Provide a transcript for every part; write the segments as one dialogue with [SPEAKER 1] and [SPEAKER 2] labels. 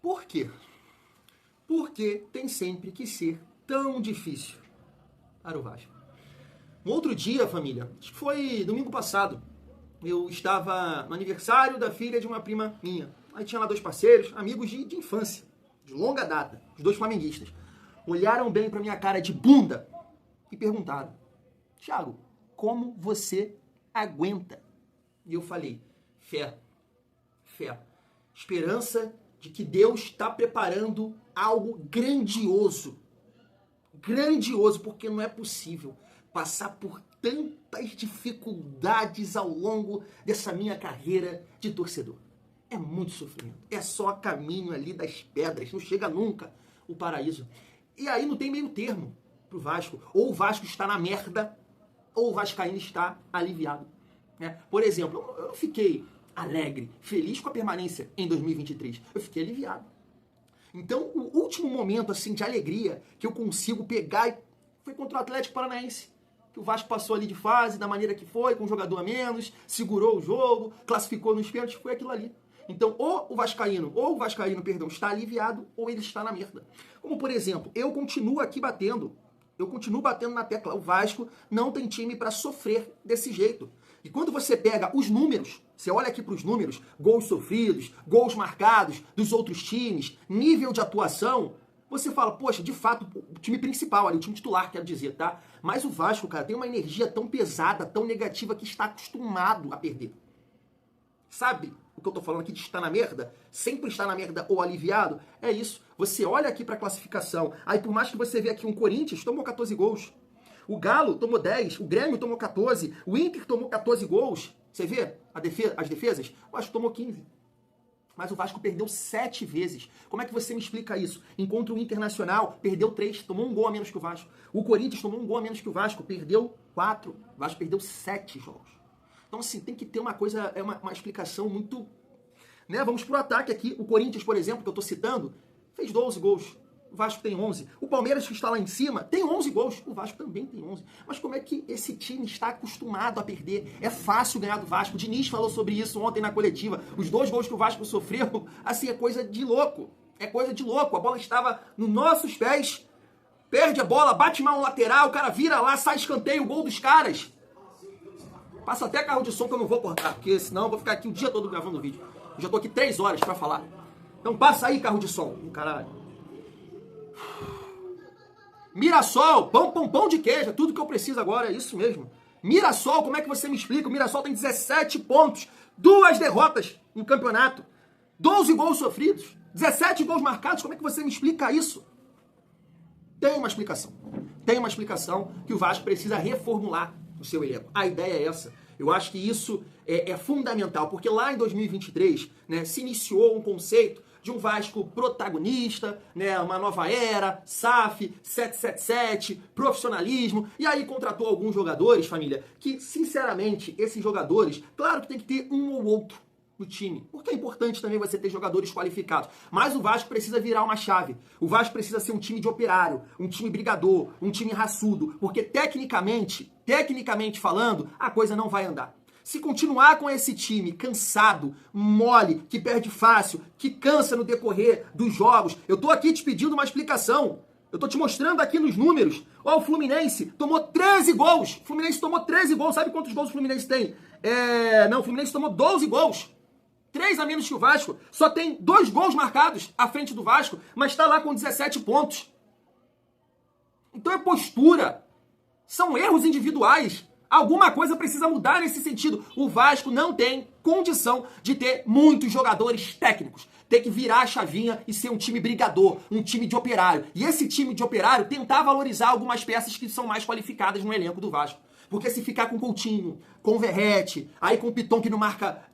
[SPEAKER 1] Por quê? Porque tem sempre que ser tão difícil para o Vasco. Um outro dia, família, acho que foi domingo passado, eu estava no aniversário da filha de uma prima minha. Aí tinha lá dois parceiros, amigos de infância, de longa data, os dois flamenguistas. Olharam bem pra minha cara de bunda e perguntaram: Thiago, como você aguenta? E eu falei: fé, esperança de que Deus está preparando algo grandioso. Grandioso, porque não é possível passar por tantas dificuldades ao longo dessa minha carreira de torcedor. É muito sofrimento. É só caminho ali das pedras. Não chega nunca o paraíso. E aí não tem meio termo pro Vasco. Ou o Vasco está na merda, ou o vascaíno está aliviado. Por exemplo, eu não fiquei alegre, feliz com a permanência em 2023. Eu fiquei aliviado. Então, o último momento assim de alegria que eu consigo pegar foi contra o Atlético Paranaense. Que o Vasco passou ali de fase, da maneira que foi, com um jogador a menos, segurou o jogo, classificou nos pênaltis, foi aquilo ali. Então, ou o Vascaíno, está aliviado, ou ele está na merda. Como, por exemplo, eu continuo batendo na tecla. O Vasco não tem time para sofrer desse jeito. E quando você pega os números, você olha aqui para os números, gols sofridos, gols marcados dos outros times, nível de atuação, você fala, poxa, de fato, o time principal ali, o time titular, quero dizer, tá? Mas o Vasco, cara, tem uma energia tão pesada, tão negativa, que está acostumado a perder. Sabe o que eu tô falando aqui de estar na merda? Sempre estar na merda ou aliviado? É isso. Você olha aqui pra classificação, aí por mais que você vê aqui um Corinthians, tomou 14 gols. O Galo tomou 10, o Grêmio tomou 14, o Inter tomou 14 gols. Você vê as defesas? O Vasco tomou 15. Mas o Vasco perdeu 7 vezes. Como é que você me explica isso? Enquanto o Internacional perdeu 3, tomou um gol a menos que o Vasco. O Corinthians tomou um gol a menos que o Vasco, perdeu 4. O Vasco perdeu 7 jogos. Então, assim, tem que ter uma coisa, uma explicação muito... Vamos pro ataque aqui. O Corinthians, por exemplo, que eu tô citando, fez 12 gols. O Vasco tem 11. O Palmeiras, que está lá em cima, tem 11 gols. O Vasco também tem 11. Mas como é que esse time está acostumado a perder? É fácil ganhar do Vasco. O Diniz falou sobre isso ontem na coletiva. Os 2 gols que o Vasco sofreu, assim, é coisa de louco. É coisa de louco. A bola estava nos nossos pés. Perde a bola, bate mal no lateral, o cara vira lá, sai escanteio, o gol dos caras. Passa até carro de som que eu não vou cortar, porque senão eu vou ficar aqui o dia todo gravando vídeo. Eu já tô aqui 3 horas pra falar. Então passa aí, carro de som. Caralho. Mirassol, pão de queijo, é tudo que eu preciso agora, é isso mesmo. Mirassol, como é que você me explica? O Mirassol tem 17 pontos, 2 derrotas no campeonato, 12 gols sofridos, 17 gols marcados, como é que você me explica isso? Tem uma explicação. Tem uma explicação que o Vasco precisa reformular o seu elenco. A ideia é essa. Eu acho que isso é fundamental, porque lá em 2023, se iniciou um conceito de um Vasco protagonista, uma nova era, SAF, 777, profissionalismo, e aí contratou alguns jogadores, família, que, sinceramente, esses jogadores, claro que tem que ter um ou outro no time, porque é importante também você ter jogadores qualificados, mas o Vasco precisa virar uma chave. O Vasco precisa ser um time de operário, um time brigador, um time raçudo, porque tecnicamente falando, a coisa não vai andar. Se continuar com esse time cansado, mole, que perde fácil, que cansa no decorrer dos jogos, eu tô aqui te pedindo uma explicação. Eu tô te mostrando aqui nos números. Ó, o Fluminense tomou 13 gols. O Fluminense tomou 13 gols. Sabe quantos gols o Fluminense tem? Não, o Fluminense tomou 12 gols. 3 a menos que o Vasco. Só tem 2 gols marcados à frente do Vasco, mas tá lá com 17 pontos. Então é postura. São erros individuais. Alguma coisa precisa mudar nesse sentido. O Vasco não tem condição de ter muitos jogadores técnicos. Tem que virar a chavinha e ser um time brigador, um time de operário. E esse time de operário tentar valorizar algumas peças que são mais qualificadas no elenco do Vasco. Porque se ficar com o Coutinho, com o Verratti, aí com o Piton que não marca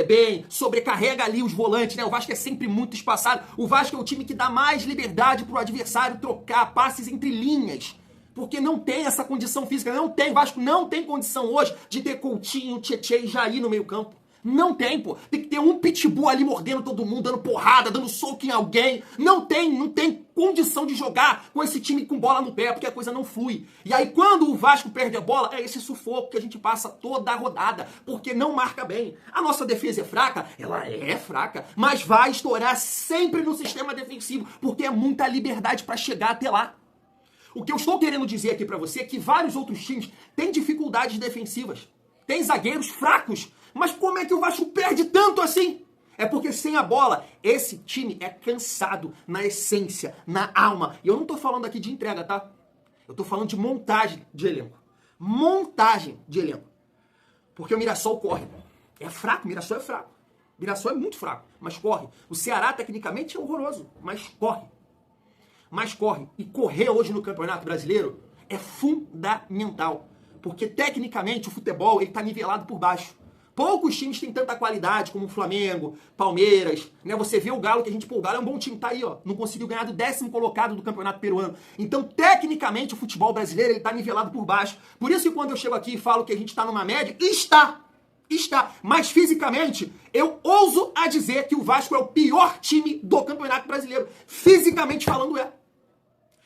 [SPEAKER 1] bem, sobrecarrega ali os volantes, O Vasco é sempre muito espaçado. O Vasco é o time que dá mais liberdade pro adversário trocar passes entre linhas. Porque não tem essa condição física, o Vasco não tem condição hoje de ter Coutinho, Tietê e Jair no meio campo. Não tem, pô. Tem que ter um pitbull ali mordendo todo mundo, dando porrada, dando soco em alguém. Não tem condição de jogar com esse time com bola no pé, porque a coisa não flui. E aí quando o Vasco perde a bola, é esse sufoco que a gente passa toda a rodada, porque não marca bem. A nossa defesa é fraca? Ela é fraca, mas vai estourar sempre no sistema defensivo, porque é muita liberdade para chegar até lá. O que eu estou querendo dizer aqui pra você é que vários outros times têm dificuldades defensivas. Tem zagueiros fracos. Mas como é que o Vasco perde tanto assim? É porque sem a bola, esse time é cansado na essência, na alma. E eu não tô falando aqui de entrega, tá? Eu tô falando de montagem de elenco. Montagem de elenco. Porque o Mirassol corre. É fraco, o Mirassol é fraco. O Mirassol é muito fraco, mas corre. O Ceará, tecnicamente, é horroroso, mas corre. Mas corre. E correr hoje no Campeonato Brasileiro é fundamental. Porque, tecnicamente, o futebol ele tá nivelado por baixo. Poucos times têm tanta qualidade como o Flamengo, Palmeiras, né? Você vê o Galo, que a gente, pô, o Galo é um bom time, tá aí, ó. Não conseguiu ganhar do 10º colocado do Campeonato Peruano. Então, tecnicamente, o futebol brasileiro, ele tá nivelado por baixo. Por isso que quando eu chego aqui e falo que a gente tá numa média, está. Mas fisicamente, eu ouso a dizer que o Vasco é o pior time do Campeonato Brasileiro. Fisicamente falando é.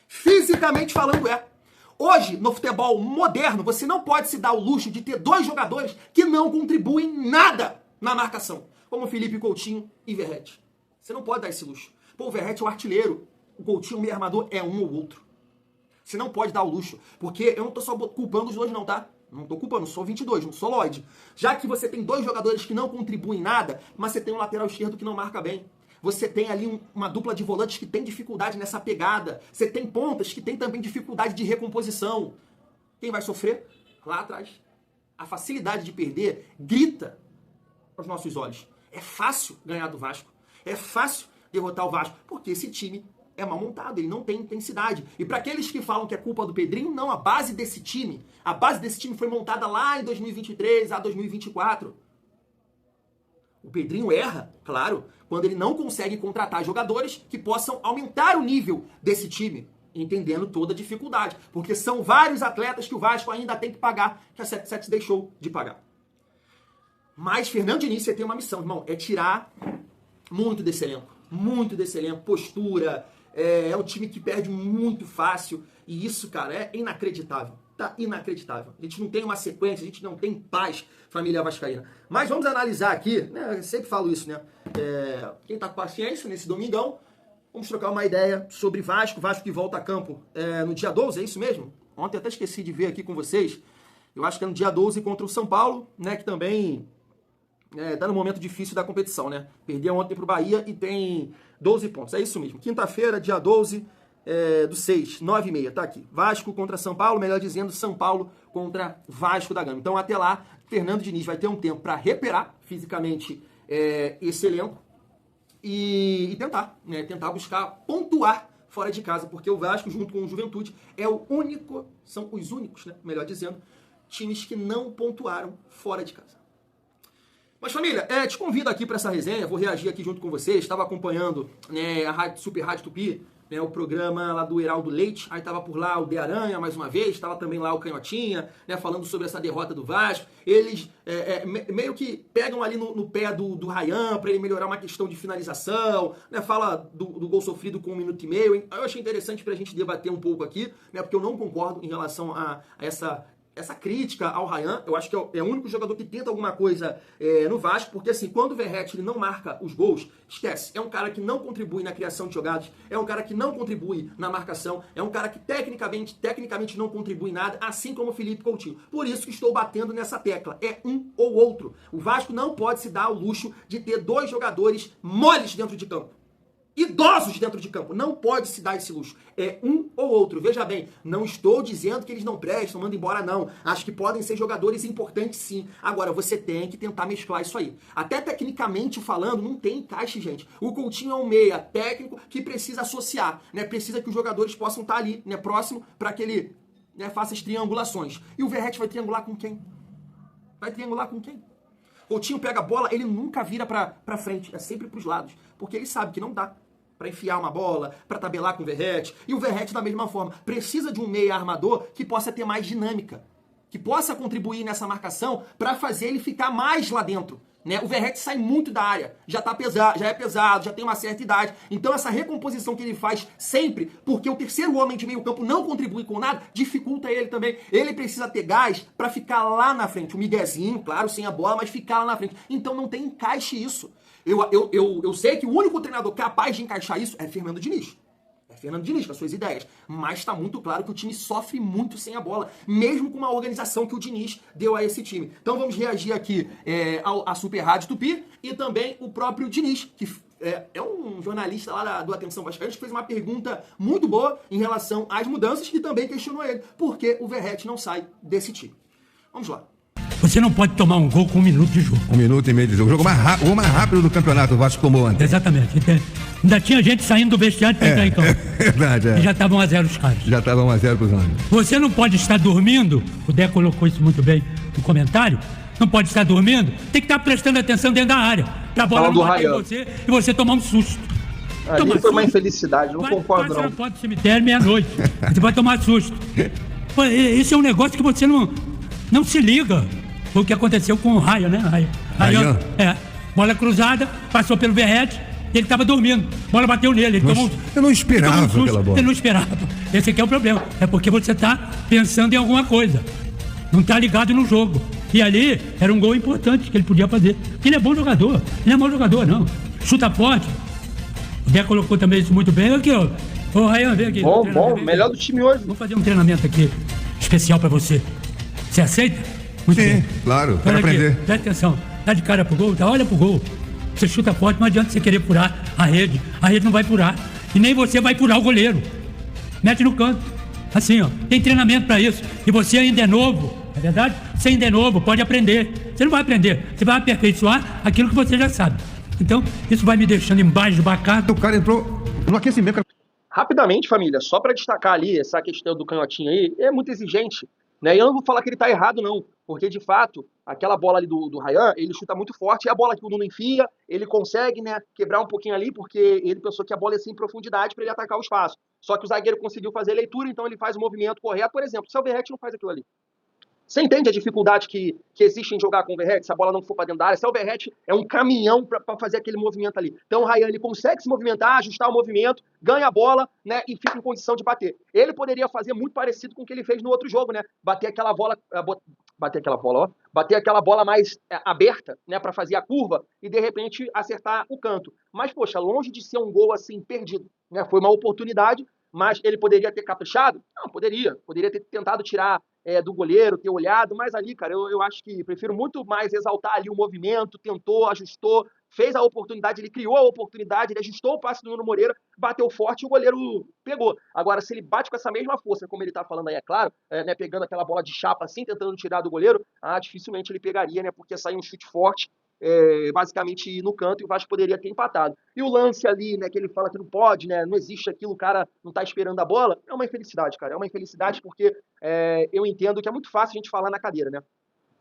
[SPEAKER 1] Fisicamente falando é. Hoje, no futebol moderno, você não pode se dar o luxo de ter dois jogadores que não contribuem nada na marcação, como Felipe Coutinho e Verratti. Você não pode dar esse luxo. Pô, o Verratti é o artilheiro, o Coutinho, o meio armador, é um ou outro. Você não pode dar o luxo, porque eu não tô só culpando os dois não, tá? Não tô culpando, sou 22, não sou Lloyd. Já que você tem dois jogadores que não contribuem nada, mas você tem um lateral esquerdo que não marca bem. Você tem ali uma dupla de volantes que tem dificuldade nessa pegada. Você tem pontas que tem também dificuldade de recomposição. Quem vai sofrer? Lá atrás. A facilidade de perder grita aos nossos olhos. É fácil ganhar do Vasco. É fácil derrotar o Vasco, porque esse time é mal montado, ele não tem intensidade. E para aqueles que falam que é culpa do Pedrinho, não, a base desse time foi montada lá em 2023 a 2024. O Pedrinho erra, claro, quando ele não consegue contratar jogadores que possam aumentar o nível desse time, entendendo toda a dificuldade. Porque são vários atletas que o Vasco ainda tem que pagar, que a 77 deixou de pagar. Mas Fernando Diniz, você tem uma missão, irmão, é tirar muito desse elenco, postura, é um time que perde muito fácil, e isso, cara, é inacreditável. Tá inacreditável. A gente não tem uma sequência, a gente não tem paz, família vascaína. Mas vamos analisar aqui, né? Eu sempre falo isso, né? Quem tá com paciência nesse domingão, vamos trocar uma ideia sobre Vasco que volta a campo no dia 12, é isso mesmo? Ontem eu até esqueci de ver aqui com vocês. Eu acho que é no dia 12 contra o São Paulo, né? Que também tá no momento difícil da competição, né? Perdeu ontem pro Bahia e tem 12 pontos. É isso mesmo. Quinta-feira, dia 12 do 6, 9h30, tá aqui. Vasco contra São Paulo, melhor dizendo, São Paulo contra Vasco da Gama. Então, até lá, Fernando Diniz vai ter um tempo para recuperar fisicamente esse elenco e tentar buscar pontuar fora de casa, porque o Vasco, junto com o Juventude, são os únicos, né, melhor dizendo, times que não pontuaram fora de casa. Mas, família, te convido aqui para essa resenha, vou reagir aqui junto com vocês. Estava acompanhando a Super Rádio Tupi, o programa lá do Heraldo Leite, aí tava por lá o De Aranha, mais uma vez, tava também lá o Canhotinha, falando sobre essa derrota do Vasco. Eles meio que pegam ali no pé do Ryan para ele melhorar uma questão de finalização, fala do gol sofrido com 1 minuto e meio. Eu achei interessante pra gente debater um pouco aqui, porque eu não concordo em relação a essa crítica ao Ryan. Eu acho que é o único jogador que tenta alguma coisa no Vasco, porque assim, quando o Verratti ele não marca os gols, esquece. É um cara que não contribui na criação de jogadas, é um cara que não contribui na marcação, é um cara que tecnicamente não contribui nada, assim como o Felipe Coutinho. Por isso que estou batendo nessa tecla. É um ou outro. O Vasco não pode se dar ao luxo de ter dois jogadores moles dentro de campo. Idosos dentro de campo. Não pode se dar esse luxo. É um ou outro. Veja bem, não estou dizendo que eles não prestam, mandam embora, não. Acho que podem ser jogadores importantes, sim. Agora, você tem que tentar mesclar isso aí. Até tecnicamente falando, não tem encaixe, gente. O Coutinho é um meia técnico que precisa associar, Precisa que os jogadores possam estar ali, próximo, para que ele faça as triangulações. E o Verratti vai triangular com quem? Coutinho pega a bola, ele nunca vira pra frente, é sempre pros lados. Porque ele sabe que não dá para enfiar uma bola, para tabelar com o Verratti. E o Verratti, da mesma forma, precisa de um meia armador que possa ter mais dinâmica, que possa contribuir nessa marcação para fazer ele ficar mais lá dentro, né? O Verratti sai muito da área, já é pesado, já tem uma certa idade. Então essa recomposição que ele faz sempre, porque o terceiro homem de meio campo não contribui com nada, dificulta ele também. Ele precisa ter gás para ficar lá na frente. O miguezinho, claro, sem a bola, mas ficar lá na frente. Então não tem encaixe isso. Eu sei que o único treinador capaz de encaixar isso é Fernando Diniz. Fernando Diniz, com as suas ideias. Mas está muito claro que o time sofre muito sem a bola, mesmo com uma organização que o Diniz deu a esse time. Então vamos reagir aqui à Super Rádio Tupi e também o próprio Diniz, que é um jornalista lá do Atenção Vascaínos, que fez uma pergunta muito boa em relação às mudanças e também questionou ele por que o Verratti não sai desse time. Vamos lá.
[SPEAKER 2] Você não pode tomar um gol com 1 minuto de jogo.
[SPEAKER 3] 1 minuto e meio de jogo. O jogo mais rápido do campeonato, o Vasco tomou ontem.
[SPEAKER 2] Exatamente. Ainda tinha gente saindo do vestiário para entrar em campo.
[SPEAKER 3] É verdade,
[SPEAKER 2] E já estavam 1-0 os caras.
[SPEAKER 3] Já estavam 1-0 pros homens.
[SPEAKER 2] Você não pode estar dormindo, o Dé colocou isso muito bem no comentário, não pode estar dormindo, tem que estar prestando atenção dentro da área. Pra bola não bater em você e você tomar um susto.
[SPEAKER 4] Ali foi uma infelicidade, não concordo não.
[SPEAKER 2] Você não pode ir cemitério meia-noite. Você vai tomar susto. Pô, esse é um negócio que você não se liga. Foi o que aconteceu com o Ryan, né? Ryan, bola cruzada, passou pelo Verratti, ele estava dormindo. Bola bateu nele.
[SPEAKER 3] Eu não esperava aquela bola.
[SPEAKER 2] Ele não esperava. Esse aqui é o problema. É porque você está pensando em alguma coisa. Não está ligado no jogo. E ali era um gol importante que ele podia fazer. Ele é bom jogador. Ele não é mau jogador, não. Chuta forte. O Dé colocou também isso muito bem. Aqui, ó. Ô, Ryan, vem aqui.
[SPEAKER 4] Bom, melhor do time hoje.
[SPEAKER 2] Vamos fazer um treinamento aqui especial para você. Você aceita? Muito
[SPEAKER 3] Sim,
[SPEAKER 2] bem.
[SPEAKER 3] claro, quero aprender.
[SPEAKER 2] Presta atenção, dá de cara pro gol, olha pro gol. Você chuta forte, não adianta você querer furar a rede não vai furar. E nem você vai furar o goleiro. Mete no canto. Assim, ó, tem treinamento para isso. E você ainda é novo, é verdade? Você ainda é novo, pode aprender. Você não vai aprender, você vai aperfeiçoar aquilo que você já sabe. Então, isso vai me deixando embaixo do bacana.
[SPEAKER 3] O cara entrou no aquecimento.
[SPEAKER 4] Rapidamente, família, só para destacar ali essa questão do canhotinho aí, é muito exigente. Né? E eu não vou falar que ele tá errado, não. Porque, de fato, aquela bola ali do Ryan, ele chuta muito forte. E a bola que o Nuno enfia, ele consegue, né, quebrar um pouquinho ali, porque ele pensou que a bola ia ser em profundidade para ele atacar o espaço. Só que o zagueiro conseguiu fazer a leitura, então ele faz o movimento correto. Por exemplo, se o Verratti não faz aquilo ali. Você entende a dificuldade que existe em jogar com o Verratti, se a bola não for para dentro da área? Se o Verratti é um caminhão para fazer aquele movimento ali. Então o Ryan, ele consegue se movimentar, ajustar o movimento, ganha a bola, né, e fica em condição de bater. Ele poderia fazer muito parecido com o que ele fez no outro jogo, né? Bater aquela bola mais aberta, né, para fazer a curva e de repente acertar o canto. Mas poxa, longe de ser um gol assim perdido, né? Foi uma oportunidade, mas ele poderia ter caprichado? Não, poderia ter tentado tirar do goleiro, ter olhado, mas ali, cara, eu acho que prefiro muito mais exaltar ali o movimento, tentou, ajustou, fez a oportunidade, ele criou a oportunidade, ele ajustou o passe do Nuno Moreira, bateu forte e o goleiro pegou. Agora, se ele bate com essa mesma força, como ele tá falando aí, é claro, né, pegando aquela bola de chapa assim, tentando tirar do goleiro, dificilmente ele pegaria, né, porque saiu um chute forte, basicamente no canto, e o Vasco poderia ter empatado. E o lance ali, né, que ele fala que não pode, né, não existe aquilo, o cara não tá esperando a bola, é uma infelicidade, cara, é uma infelicidade porque eu entendo que é muito fácil a gente falar na cadeira, né.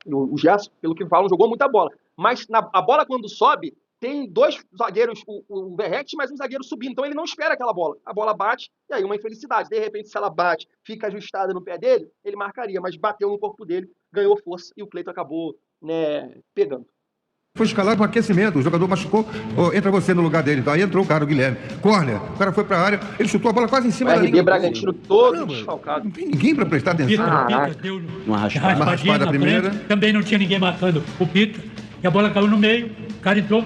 [SPEAKER 4] O Gerson, pelo que falam, jogou muita bola, mas a bola quando sobe, tem dois zagueiros, o Verratti, mas um zagueiro subindo, então ele não espera aquela bola, a bola bate, e aí uma infelicidade, de repente se ela bate, fica ajustada no pé dele, ele marcaria, mas bateu no corpo dele, ganhou força, e o Cleiton acabou, né, pegando.
[SPEAKER 3] Foi escalado para aquecimento, o jogador machucou, entra você no lugar dele. Então aí entrou o cara, o Guilherme. Córner, o cara foi para a área, ele chutou a bola quase em cima da linha.
[SPEAKER 4] O RB Bragantino todo desfalcado.
[SPEAKER 3] Não tem ninguém para prestar atenção.
[SPEAKER 2] Pita deu uma raspadinha na primeira. Também não tinha ninguém marcando o Pita. E a bola caiu no meio, o cara entrou,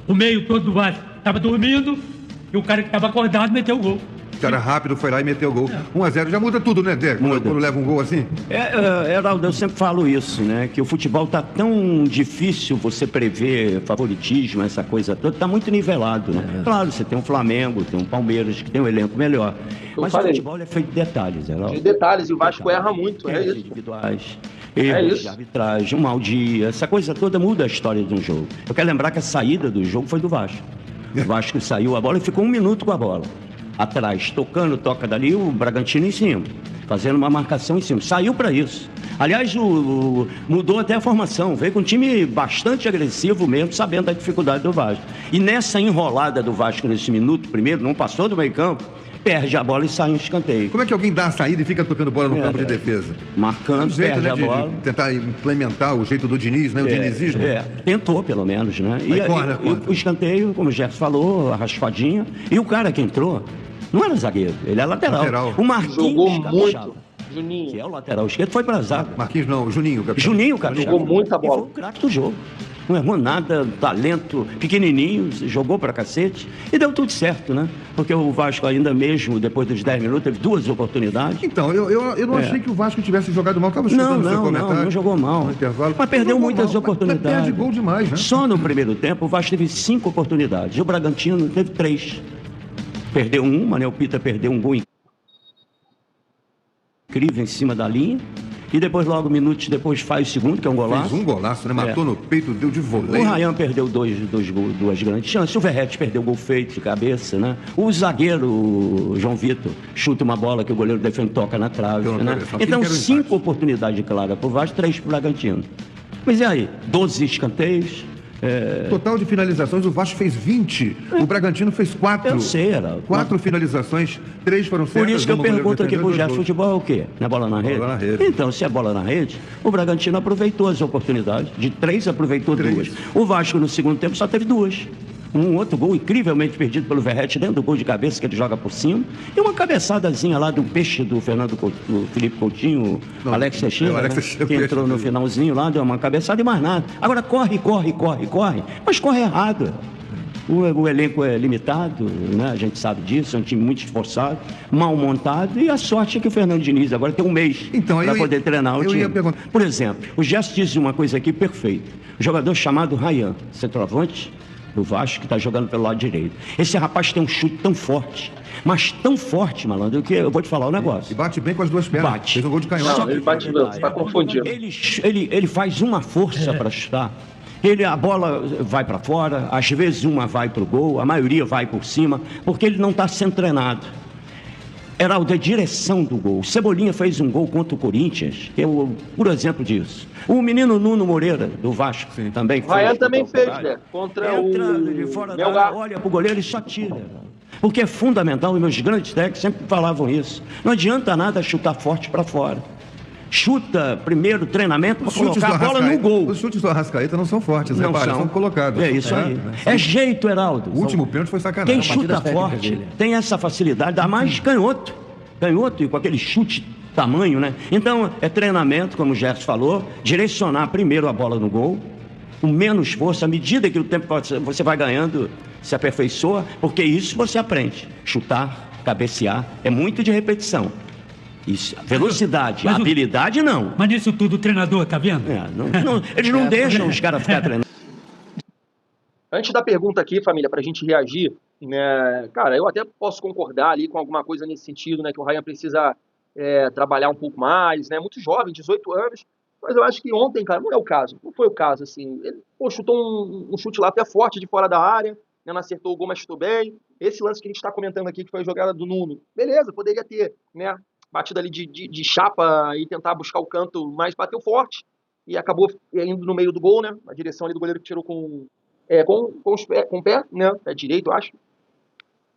[SPEAKER 2] o meio todo do Vasco estava dormindo e o cara que estava acordado meteu o gol.
[SPEAKER 3] O cara rápido foi lá e meteu o gol. 1-0 já muda tudo, né, Dé? Quando leva um gol assim?
[SPEAKER 5] Heraldo, eu sempre falo isso, né? Que o futebol tá tão difícil você prever favoritismo, essa coisa toda, tá muito nivelado, né? Claro, você tem um Flamengo, tem um Palmeiras, que tem um elenco melhor. Mas o futebol é feito de detalhes, Heraldo.
[SPEAKER 4] De detalhes, e o Vasco erra muito, é isso.
[SPEAKER 5] Individuais, erros de arbitragem, um mau dia, essa coisa toda muda a história de um jogo. Eu quero lembrar que a saída do jogo foi do Vasco. O Vasco saiu a bola e ficou 1 minuto com a bola. Atrás, toca dali, o Bragantino em cima. fazendo uma marcação em cima. Saiu para isso. Aliás, mudou até a formação. Veio com um time bastante agressivo mesmo, sabendo da dificuldade do Vasco. E nessa enrolada do Vasco nesse minuto, primeiro, não passou do meio campo, perde a bola e sai um escanteio.
[SPEAKER 3] Como é que alguém dá a saída e fica tocando bola no campo de defesa?
[SPEAKER 5] Marcando,
[SPEAKER 3] jeito,
[SPEAKER 5] perde
[SPEAKER 3] né,
[SPEAKER 5] a bola.
[SPEAKER 3] de tentar implementar o jeito do Diniz, né? O dinizismo.
[SPEAKER 5] Tentou, pelo menos, né?
[SPEAKER 3] Corner.
[SPEAKER 5] O escanteio, como o Gerson falou, a raspadinha. E o cara que entrou não era zagueiro, ele é lateral. O Marquinhos
[SPEAKER 4] jogou muito.
[SPEAKER 5] Caprichava,
[SPEAKER 4] Juninho.
[SPEAKER 5] que é o lateral esquerdo, foi pra zaga.
[SPEAKER 3] Marquinhos não, Juninho.
[SPEAKER 5] Juninho, cara.
[SPEAKER 4] Jogou muita bola.
[SPEAKER 5] E foi o craque do jogo. Não errou nada, talento, pequenininho, jogou pra cacete. E deu tudo certo, né? Porque o Vasco ainda mesmo, depois dos 10 minutos, teve 2 oportunidades.
[SPEAKER 3] Então, eu não achei que o Vasco tivesse jogado mal. Estava escutando o seu comentário.
[SPEAKER 5] Não jogou mal.
[SPEAKER 3] No intervalo.
[SPEAKER 5] Mas perdeu muitas oportunidades.
[SPEAKER 3] Mas perde gol demais, né?
[SPEAKER 5] Só no primeiro tempo, o Vasco teve 5 oportunidades. O Bragantino teve 3. Perdeu uma, né? O Pita perdeu um gol incrível em cima da linha. E depois, logo minutos depois, faz o segundo, que é um golaço.
[SPEAKER 3] Fez um golaço, né? Matou no peito, deu de voleio.
[SPEAKER 5] O Ryan perdeu duas grandes chances. O Verratti perdeu gol feito de cabeça, né? O zagueiro, o João Vitor, chuta uma bola que o goleiro defende, toca na trave, né? Então, 5 oportunidades claras para o Vasco, 3 para o Bragantino. Mas e aí? 12 escanteios.
[SPEAKER 3] Total de finalizações, o Vasco fez 20. O Bragantino fez 4.
[SPEAKER 5] Eu sei, era.
[SPEAKER 3] 4 finalizações, 3 foram certas.
[SPEAKER 5] Por isso que eu pergunto aqui pro Gerson, futebol é o quê? Não é bola na rede?
[SPEAKER 3] Bola na rede.
[SPEAKER 5] Então, se é bola na rede, o Bragantino aproveitou as oportunidades. De 3, aproveitou 2. O Vasco, no segundo tempo, só teve 2. Um outro gol incrivelmente perdido pelo Verratti dentro do gol de cabeça que ele joga por cima. E uma cabeçadazinha lá do peixe do do Felipe Coutinho, Alex Teixeira, né? Que entrou no finalzinho lá, deu uma cabeçada e mais nada. Agora corre. Mas corre errado. O elenco é limitado, né? A gente sabe disso, é um time muito esforçado, mal montado, e a sorte é que o Fernando Diniz agora tem um mês para poder treinar o time. Por exemplo, o Gerson disse uma coisa aqui perfeita. Um jogador chamado Ryan, centroavante do Vasco, que está jogando pelo lado direito. Esse rapaz tem um chute tão forte, mas tão forte, malandro, que eu vou te falar um negócio.
[SPEAKER 3] E bate bem com as duas pernas.
[SPEAKER 5] Bate.
[SPEAKER 3] Fez um gol de canhota.
[SPEAKER 4] Não, ele bate não, você está confundindo.
[SPEAKER 5] Ele faz uma força para chutar. A bola vai para fora, às vezes uma vai para o gol, a maioria vai por cima, porque ele não está sendo treinado. Heraldo, é direção do gol. Cebolinha fez um gol contra o Corinthians, que é o puro exemplo disso. O menino Nuno Moreira, do Vasco, também fez.
[SPEAKER 4] Ryan também fez, né? Contra o
[SPEAKER 5] de fora da
[SPEAKER 4] Melgar.
[SPEAKER 5] área, olha pro goleiro e só tira. Porque é fundamental, e meus grandes técnicos sempre falavam isso. Não adianta nada chutar forte para fora. Chuta primeiro treinamento para colocar a bola no gol.
[SPEAKER 3] Os chutes do Arrascaeta não são fortes,
[SPEAKER 5] não
[SPEAKER 3] são colocados.
[SPEAKER 5] É isso aí. É jeito, Heraldo.
[SPEAKER 3] O último pênalti foi sacanagem.
[SPEAKER 5] Quem chuta forte tem essa facilidade, dá mais canhoto. Canhoto e com aquele chute tamanho, né? Então, é treinamento, como o Gerson falou, direcionar primeiro a bola no gol, com menos esforço, à medida que o tempo você vai ganhando, se aperfeiçoa, porque isso você aprende. Chutar, cabecear, é muito de repetição. Isso, velocidade, habilidade não.
[SPEAKER 2] Mas nisso tudo o treinador, tá vendo?
[SPEAKER 5] Eles não deixam os caras ficar treinando.
[SPEAKER 4] Antes da pergunta aqui, família, para a gente reagir, né, cara, eu até posso concordar ali com alguma coisa nesse sentido, né, que o Ryan precisa trabalhar um pouco mais, né, muito jovem, 18 anos, mas eu acho que ontem, cara, não é o caso, não foi o caso, assim, ele chutou um chute lá até forte de fora da área, né, não acertou o gol, mas chutou bem. Esse lance que a gente está comentando aqui, que foi a jogada do Nuno, beleza, poderia ter, né, batida ali de chapa e tentar buscar o canto, mas bateu forte e acabou indo no meio do gol, né, na direção ali do goleiro que tirou com o pé, né, pé direito, eu acho.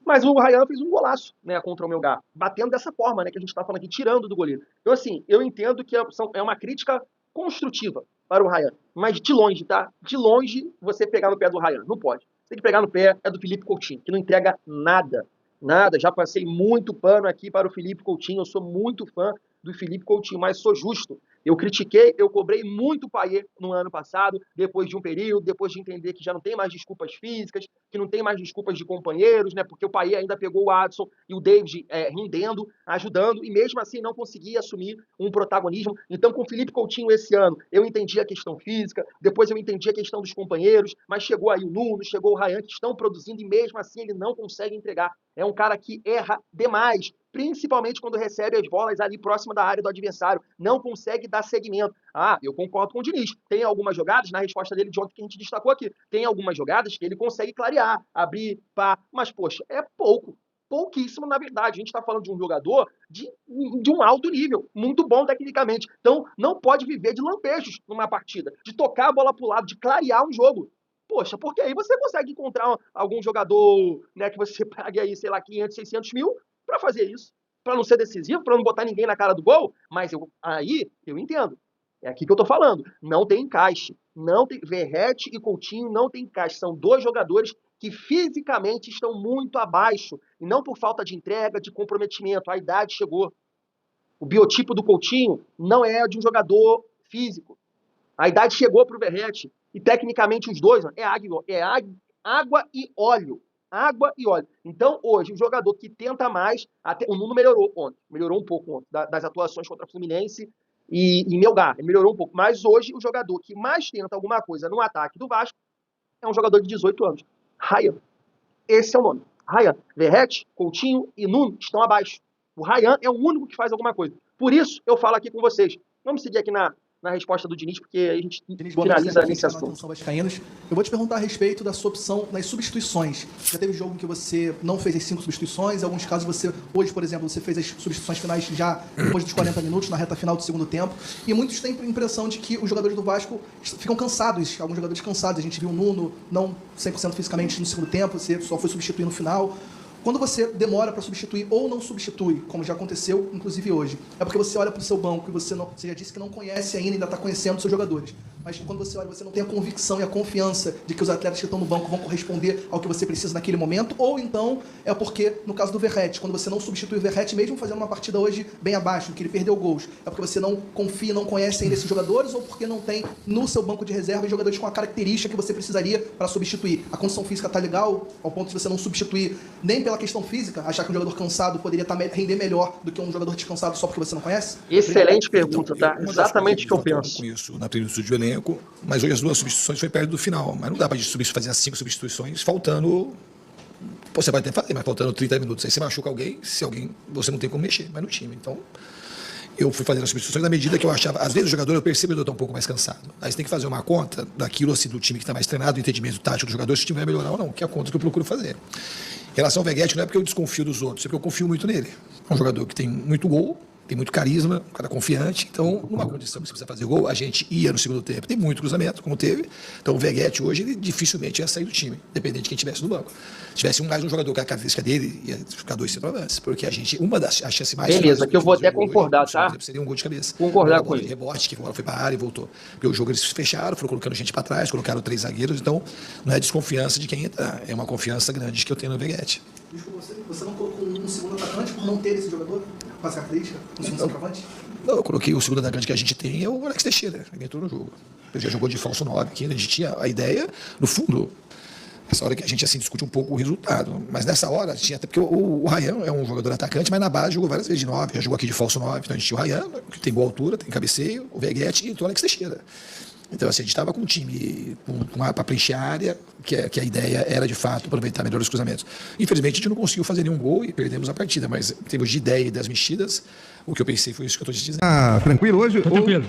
[SPEAKER 4] Mas o Ryan fez um golaço, né, contra o Melgar, batendo dessa forma, né, que a gente está falando aqui, tirando do goleiro. Então, assim, eu entendo que é uma crítica construtiva para o Ryan, mas de longe, tá? De longe, você pegar no pé do Ryan, não pode. Você tem que pegar no pé é do Felipe Coutinho, que não entrega nada. Nada, já passei muito pano aqui para o Felipe Coutinho, eu sou muito fã do Felipe Coutinho, mas sou justo. Eu critiquei, eu cobrei muito o Payet no ano passado, depois de um período, depois de entender que já não tem mais desculpas físicas, que não tem mais desculpas de companheiros, né? Porque o Payet ainda pegou o Adson e o David rendendo, ajudando, e mesmo assim não conseguia assumir um protagonismo. Então, com o Felipe Coutinho esse ano, eu entendi a questão física, depois eu entendi a questão dos companheiros, mas chegou aí o Nuno, chegou o Ryan, que estão produzindo, e mesmo assim ele não consegue entregar. É um cara que erra demais, principalmente quando recebe as bolas ali próxima da área do adversário, não consegue dar seguimento. Eu concordo com o Diniz, tem algumas jogadas, na resposta dele de ontem que a gente destacou aqui, tem algumas jogadas que ele consegue clarear, abrir, pá, mas poxa, é pouco. pouquíssimo, na verdade. A gente está falando de um jogador de um alto nível, muito bom tecnicamente. Então, não pode viver de lampejos numa partida, de tocar a bola para o lado, de clarear um jogo. Poxa, porque aí você consegue encontrar algum jogador, né, que você pague aí, sei lá, 500, 600 mil para fazer isso. Para não ser decisivo, para não botar ninguém na cara do gol. Mas aí eu entendo. É aqui que eu tô falando. Não tem encaixe. Não tem, Verratti e Coutinho não tem encaixe. São dois jogadores que fisicamente estão muito abaixo. E não por falta de entrega, de comprometimento. A idade chegou. O biotipo do Coutinho não é de um jogador físico. A idade chegou para o Verratti. E tecnicamente os dois água e óleo. Água e óleo. Então, hoje, o jogador que tenta mais... o Nuno melhorou ontem. Melhorou um pouco ontem das atuações contra a Fluminense e Melgar. Ele melhorou um pouco. Mas hoje, o jogador que mais tenta alguma coisa no ataque do Vasco é um jogador de 18 anos. Ryan. Esse é o nome. Ryan. Verratti, Coutinho e Nuno estão abaixo. O Ryan é o único que faz alguma coisa. Por isso, eu falo aqui com vocês. Vamos seguir aqui na resposta do Diniz, porque a gente finaliza nesse assunto.
[SPEAKER 6] Eu vou te perguntar a respeito da sua opção nas substituições. Já teve jogo em que você não fez as 5 substituições, em alguns casos você, hoje, por exemplo, você fez as substituições finais já depois dos 40 minutos, na reta final do segundo tempo, e muitos têm a impressão de que os jogadores do Vasco ficam cansados, alguns jogadores cansados. A gente viu o Nuno não 100% fisicamente no segundo tempo, você só foi substituir no final. Quando você demora para substituir ou não substitui, como já aconteceu, inclusive hoje, é porque você olha para o seu banco e você já disse que não conhece ainda está conhecendo os seus jogadores. Mas quando você olha, você não tem a convicção e a confiança de que os atletas que estão no banco vão corresponder ao que você precisa naquele momento, ou então é porque, no caso do Verratti, quando você não substitui o Verratti, mesmo fazendo uma partida hoje bem abaixo, que ele perdeu gols, é porque você não confia, não conhece ainda esses jogadores, ou porque não tem no seu banco de reserva jogadores com a característica que você precisaria para substituir. A condição física está legal, ao ponto de você não substituir nem pela questão física, achar que um jogador cansado poderia render melhor do que um jogador descansado só porque você não conhece?
[SPEAKER 4] Excelente pergunta, tá? Exatamente o que eu penso.
[SPEAKER 7] Com isso na trilha do elenco, mas hoje as 2 substituições foi perto do final. Mas não dá para fazer as 5 substituições faltando. Você vai até fazer, mas faltando 30 minutos. Aí você machuca alguém, se alguém. Você não tem como mexer mais no time. Então, eu fui fazendo as substituições na medida que eu achava. Às vezes o jogador, eu percebo que eu estou um pouco mais cansado. Aí você tem que fazer uma conta daquilo assim, do time que está mais treinado, do entendimento tático do jogador, se o time vai melhorar ou não, que é a conta que eu procuro fazer. Em relação ao Verratti, não é porque eu desconfio dos outros, é porque eu confio muito nele. É um jogador que tem muito gol, tem muito carisma, um cara confiante. Então, numa condição que você precisa fazer gol, a gente ia no segundo tempo. Tem muito cruzamento, como teve. Então, o Verratti hoje, ele dificilmente ia sair do time, dependente de quem estivesse no banco. Se tivesse mais um jogador com a característica dele, ia ficar 2 centroavantes. Porque a chances mais...
[SPEAKER 4] Beleza, que eu vou até concordar,
[SPEAKER 7] hoje,
[SPEAKER 4] tá?
[SPEAKER 7] Seria um gol de cabeça.
[SPEAKER 4] Concordar com ele.
[SPEAKER 7] Rebote, que a bola foi para a área e voltou. Porque o jogo eles fecharam, foram colocando gente para trás, colocaram 3 zagueiros. Então, não é desconfiança de quem entrar. É uma confiança grande que eu tenho no Verratti.
[SPEAKER 6] Desculpa, você não colocou um segundo atacante por não ter esse jogador com essa característica? Um segundo centroavante?
[SPEAKER 7] Não, eu coloquei o segundo atacante que a gente tem, é o Alex Teixeira, que entrou no jogo. Ele já jogou de falso 9 aqui, a gente tinha a ideia, no fundo, nessa hora que a gente assim discute um pouco o resultado. Mas nessa hora, tinha até porque o Ryan é um jogador atacante, mas na base jogou várias vezes de 9, já jogou aqui de falso 9. Então a gente tinha o Ryan, que tem boa altura, tem cabeceio, o Verratti e entrou o Alex Teixeira. Então, assim, a gente estava com um time para preencher a área, que a ideia era, de fato, aproveitar melhor os cruzamentos. Infelizmente, a gente não conseguiu fazer nenhum gol e perdemos a partida, mas em termos de ideia e das mexidas, o que eu pensei foi isso que eu estou te dizendo.
[SPEAKER 3] Tranquilo hoje?
[SPEAKER 2] Tranquilo.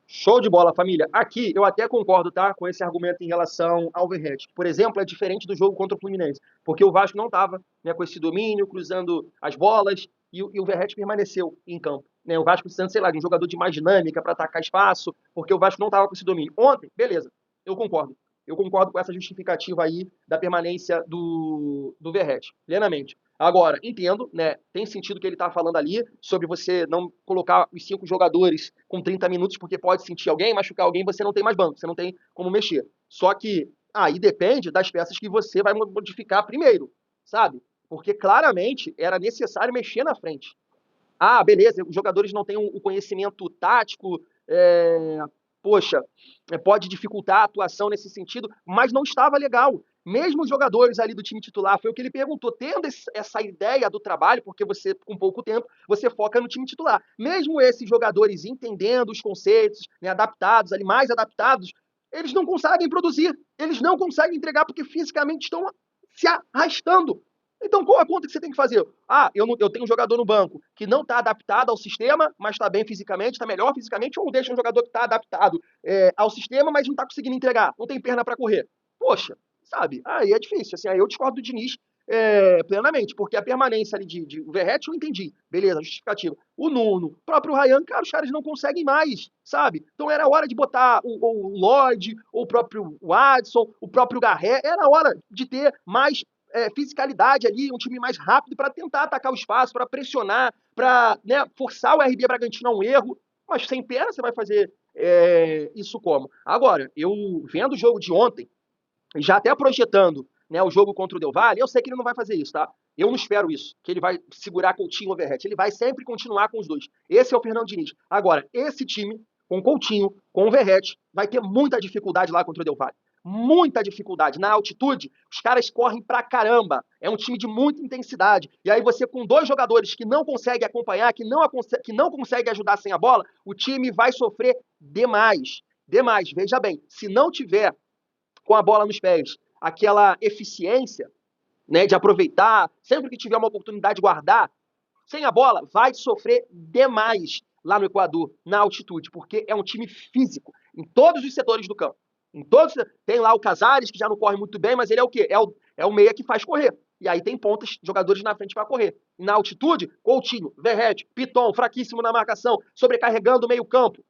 [SPEAKER 4] Show de bola, família. Aqui eu até concordo, tá, com esse argumento em relação ao Verratti. Por exemplo, é diferente do jogo contra o Fluminense, porque o Vasco não estava, né, com esse domínio, cruzando as bolas, e o Verratti permaneceu em campo. Né, o Vasco precisando, sei lá, de um jogador de mais dinâmica para atacar espaço, porque o Vasco não estava com esse domínio. Ontem, beleza, eu concordo. Eu concordo com essa justificativa aí da permanência do Verratti, plenamente. Agora, entendo, né, tem sentido o que ele está falando ali, sobre você não colocar os 5 jogadores com 30 minutos, porque pode sentir alguém, machucar alguém, você não tem mais banco, você não tem como mexer. Só que aí depende das peças que você vai modificar primeiro, sabe? Porque claramente era necessário mexer na frente. Ah, beleza, os jogadores não têm o conhecimento tático, pode dificultar a atuação nesse sentido, mas não estava legal. Mesmo os jogadores ali do time titular, foi o que ele perguntou, tendo essa ideia do trabalho, porque você, com pouco tempo, você foca no time titular. Mesmo esses jogadores entendendo os conceitos, né, adaptados, ali mais adaptados, eles não conseguem produzir, eles não conseguem entregar porque fisicamente estão se arrastando. Então, qual a conta que você tem que fazer? Ah, eu tenho um jogador no banco que não está adaptado ao sistema, mas está bem fisicamente, está melhor fisicamente, ou deixa um jogador que está adaptado ao sistema, mas não está conseguindo entregar, não tem perna para correr. Poxa, sabe? Aí é difícil. Assim, aí eu discordo do Diniz plenamente, porque a permanência ali de Verratti eu entendi, beleza, justificativa. O Nuno, o próprio Ryan, cara, os caras não conseguem mais, sabe? Então era hora de botar o Lloyd, ou o próprio Adson, o próprio Garré, era hora de ter mais fisicalidade ali, um time mais rápido para tentar atacar o espaço, para pressionar, para, né, forçar o RB Bragantino a um erro, mas sem pena você vai fazer isso como? Agora, eu vendo o jogo de ontem, já até projetando, né, o jogo contra o Del Valle, eu sei que ele não vai fazer isso, tá? Eu não espero isso, que ele vai segurar Coutinho ou Verratti. Ele vai sempre continuar com os dois. Esse é o Fernando Diniz. Agora, esse time, com Coutinho, com o Verratti, vai ter muita dificuldade lá contra o Del Valle. Muita dificuldade. Na altitude, os caras correm pra caramba. É um time de muita intensidade. E aí você, com dois jogadores que não conseguem acompanhar, que não conseguem ajudar sem a bola, o time vai sofrer demais. Demais. Veja bem, se não tiver com a bola nos pés aquela eficiência, né, de aproveitar, sempre que tiver uma oportunidade de guardar, sem a bola, vai sofrer demais lá no Equador, na altitude, porque é um time físico, em todos os setores do campo. Tem lá o Casares, que já não corre muito bem, mas ele é o quê? É o meia que faz correr. E aí tem pontas, jogadores na frente para correr. Na altitude, Coutinho, Verratti, Piton, fraquíssimo na marcação, sobrecarregando o meio campo.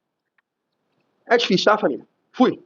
[SPEAKER 4] É difícil, tá, família? Fui.